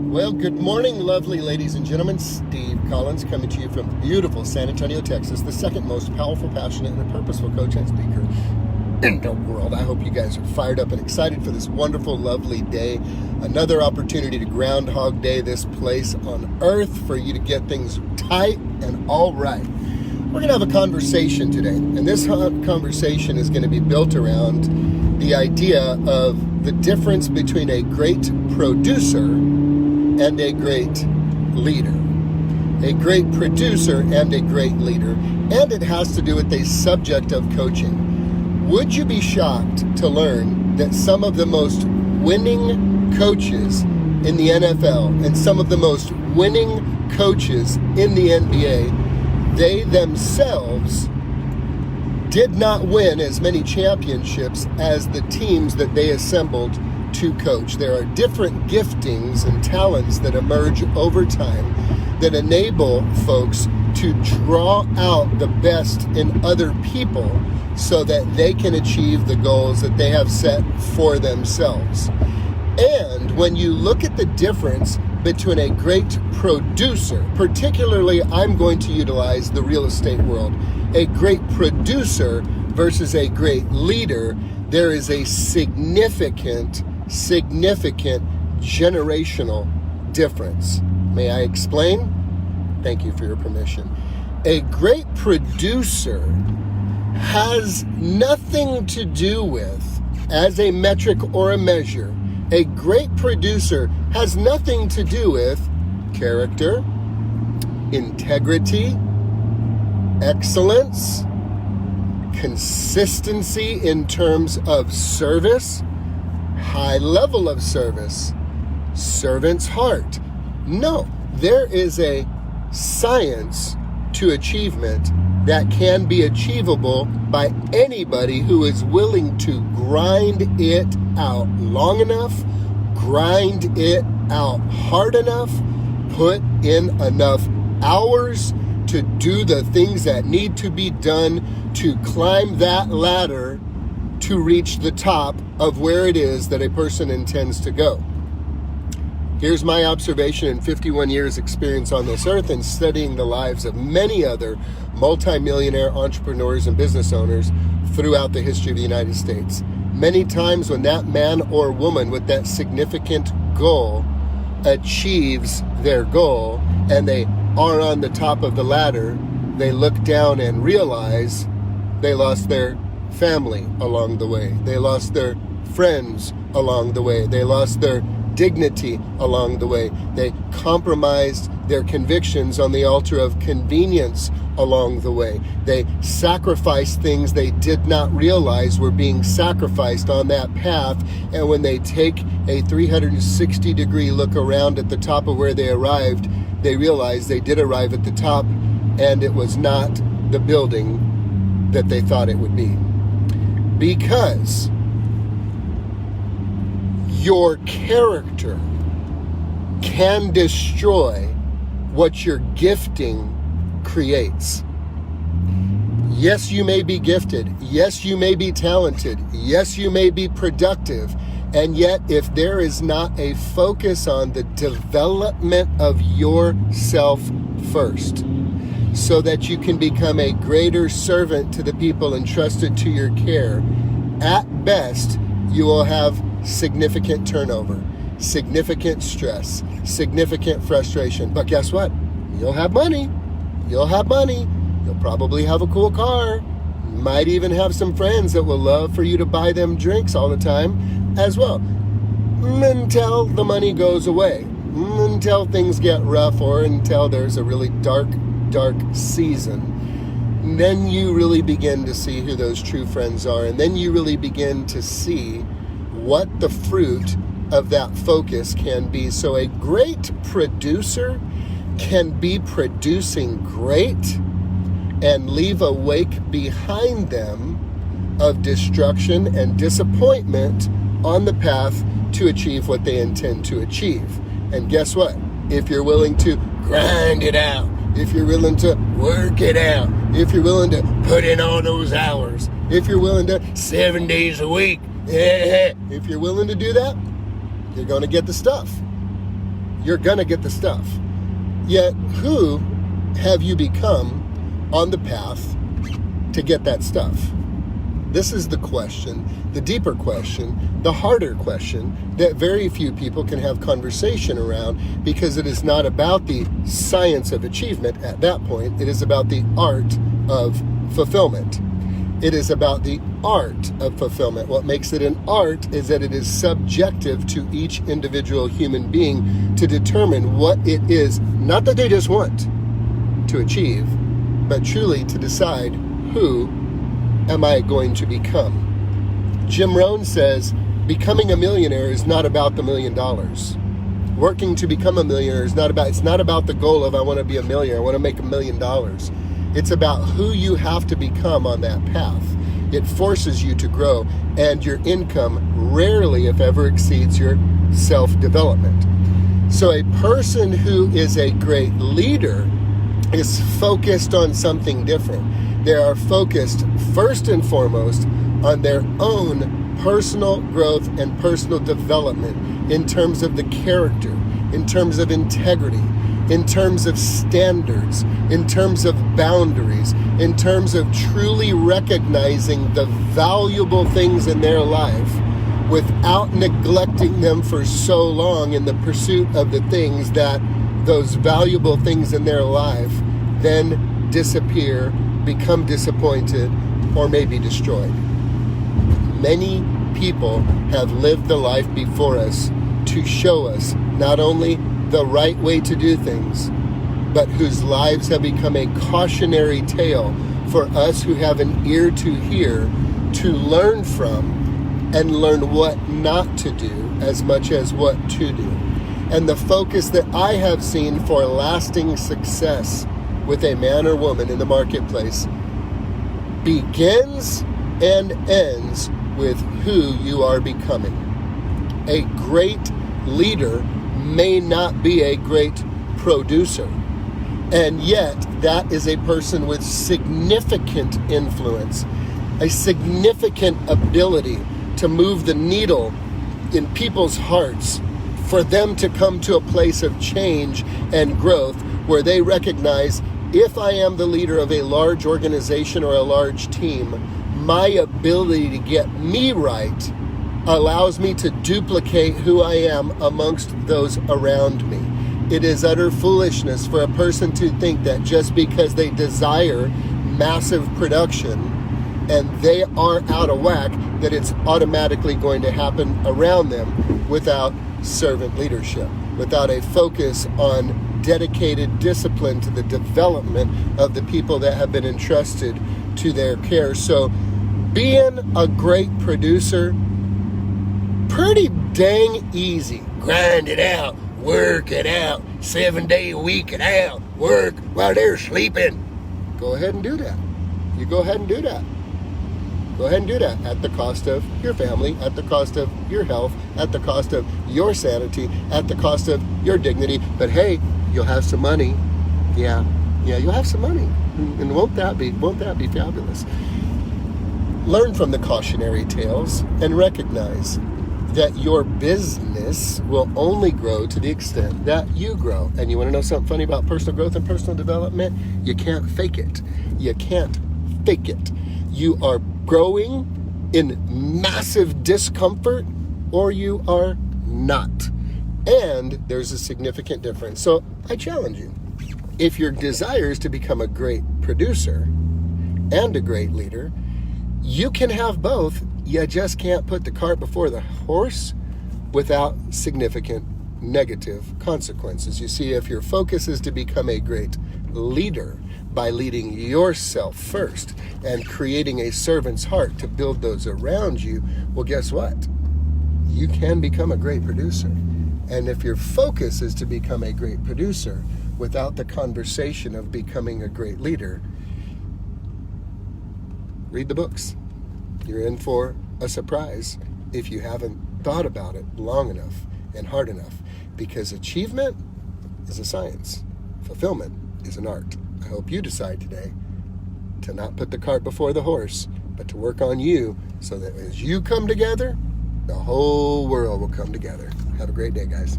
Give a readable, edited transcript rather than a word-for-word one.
Well, good morning, lovely ladies and gentlemen. Steve Collins coming to you from beautiful San Antonio, Texas, the second most powerful, passionate, and purposeful coach and speaker in the world. I hope you guys are fired up and excited for this wonderful, lovely day. Another opportunity to Groundhog Day this place on earth for you to get things tight and all right. We're going to have a conversation today, and this conversation is going to be built around the idea of the difference between a great producer and a great leader. A great producer and a great leader. And it has to do with the subject of coaching. Would you be shocked to learn that some of the most winning coaches in the NFL and some of the most winning coaches in the NBA, they themselves did not win as many championships as the teams that they assembled to coach? There are different giftings and talents that emerge over time that enable folks to draw out the best in other people so that they can achieve the goals that they have set for themselves. And when you look at the difference between a great producer, particularly I'm going to utilize the real estate world, a great producer versus a great leader, there is a significant generational difference. May I explain? Thank you for your permission. A great producer has nothing to do with, as a metric or a measure, a great producer has nothing to do with character, integrity, excellence, consistency in terms of service, high level of service, servant's heart. No, there is a science to achievement that can be achievable by anybody who is willing to grind it out long enough, grind it out hard enough, put in enough hours to do the things that need to be done to climb that ladder to reach the top of where it is that a person intends to go. Here's my observation in 51 years experience on this earth and studying the lives of many other multimillionaire entrepreneurs and business owners throughout the history of the United States. Many times when that man or woman with that significant goal achieves their goal and they are on the top of the ladder, they look down and realize they lost their family along the way. They lost their friends along the way. They lost their dignity along the way. They compromised their convictions on the altar of convenience along the way. They sacrificed things they did not realize were being sacrificed on that path. And when they take a 360-degree look around at the top of where they arrived, they realize they did arrive at the top and it was not the building that they thought it would be. Because your character can destroy what your gifting creates. Yes, you may be gifted. Yes, you may be talented. Yes, you may be productive. And yet, if there is not a focus on the development of yourself first, so that you can become a greater servant to the people entrusted to your care, at best, you will have significant turnover, significant stress, significant frustration. But guess what? You'll have money. You'll have money. You'll probably have a cool car. You might even have some friends that will love for you to buy them drinks all the time as well. Until the money goes away. Until things get rough or until there's a really dark season. And then you really begin to see who those true friends are. And then you really begin to see what the fruit of that focus can be. So a great producer can be producing great and leave a wake behind them of destruction and disappointment on the path to achieve what they intend to achieve. And guess what? If you're willing to grind it out, if you're willing to work it out, if you're willing to put in all those hours, if you're willing to 7 days a week, if you're willing to do that, you're going to get the stuff. You're going to get the stuff. Yet, who have you become on the path to get that stuff? This is the question, the deeper question, the harder question that very few people can have conversation around, because it is not about the science of achievement at that point. It is about the art of fulfillment. It is about the art of fulfillment. What makes it an art is that it is subjective to each individual human being to determine what it is, not that they just want to achieve, but truly to decide, who am I going to become? Jim Rohn says, becoming a millionaire is not about the $1 million. Working to become a millionaire is it's not about the goal of, I want to be a millionaire, I want to make $1 million. It's about who you have to become on that path. It forces you to grow, and your income rarely, if ever, exceeds your self-development. So a person who is a great leader is focused on something different. They are focused first and foremost on their own personal growth and personal development in terms of the character, in terms of integrity, in terms of standards, in terms of boundaries, in terms of truly recognizing the valuable things in their life without neglecting them for so long in the pursuit of the things that those valuable things in their life then disappear, become disappointed, or may be destroyed. Many people have lived the life before us to show us not only the right way to do things, but whose lives have become a cautionary tale for us who have an ear to hear, to learn from, and learn what not to do as much as what to do. And the focus that I have seen for lasting success with a man or woman in the marketplace begins and ends with who you are becoming. A great leader may not be a great producer, and yet that is a person with significant influence, a significant ability to move the needle in people's hearts, for them to come to a place of change and growth where they recognize, if I am the leader of a large organization or a large team, my ability to get me right allows me to duplicate who I am amongst those around me. It is utter foolishness for a person to think that just because they desire massive production and they are out of whack, that it's automatically going to happen around them without servant leadership, without a focus on dedicated discipline to the development of the people that have been entrusted to their care. So being a great producer, pretty dang easy. Grind it out, work it out, 7-day week it out, work while they're sleeping. Go ahead and do that. You go ahead and do that. Go ahead and do that at the cost of your family, at the cost of your health, at the cost of your sanity, at the cost of your dignity. But hey, you'll have some money. Yeah, you'll have some money. And won't that be fabulous? Learn from the cautionary tales and recognize that your business will only grow to the extent that you grow. And you want to know something funny about personal growth and personal development? You can't fake it. You can't fake it. You are growing in massive discomfort, or you are not. And there's a significant difference. So I challenge you. If your desire is to become a great producer and a great leader, you can have both. You just can't put the cart before the horse without significant negative consequences. You see, if your focus is to become a great leader by leading yourself first and creating a servant's heart to build those around you, well, guess what? You can become a great producer. And if your focus is to become a great producer without the conversation of becoming a great leader, read the books. You're in for a surprise if you haven't thought about it long enough and hard enough, because achievement is a science. Fulfillment is an art. I hope you decide today to not put the cart before the horse, but to work on you so that as you come together, the whole world will come together. Have a great day, guys.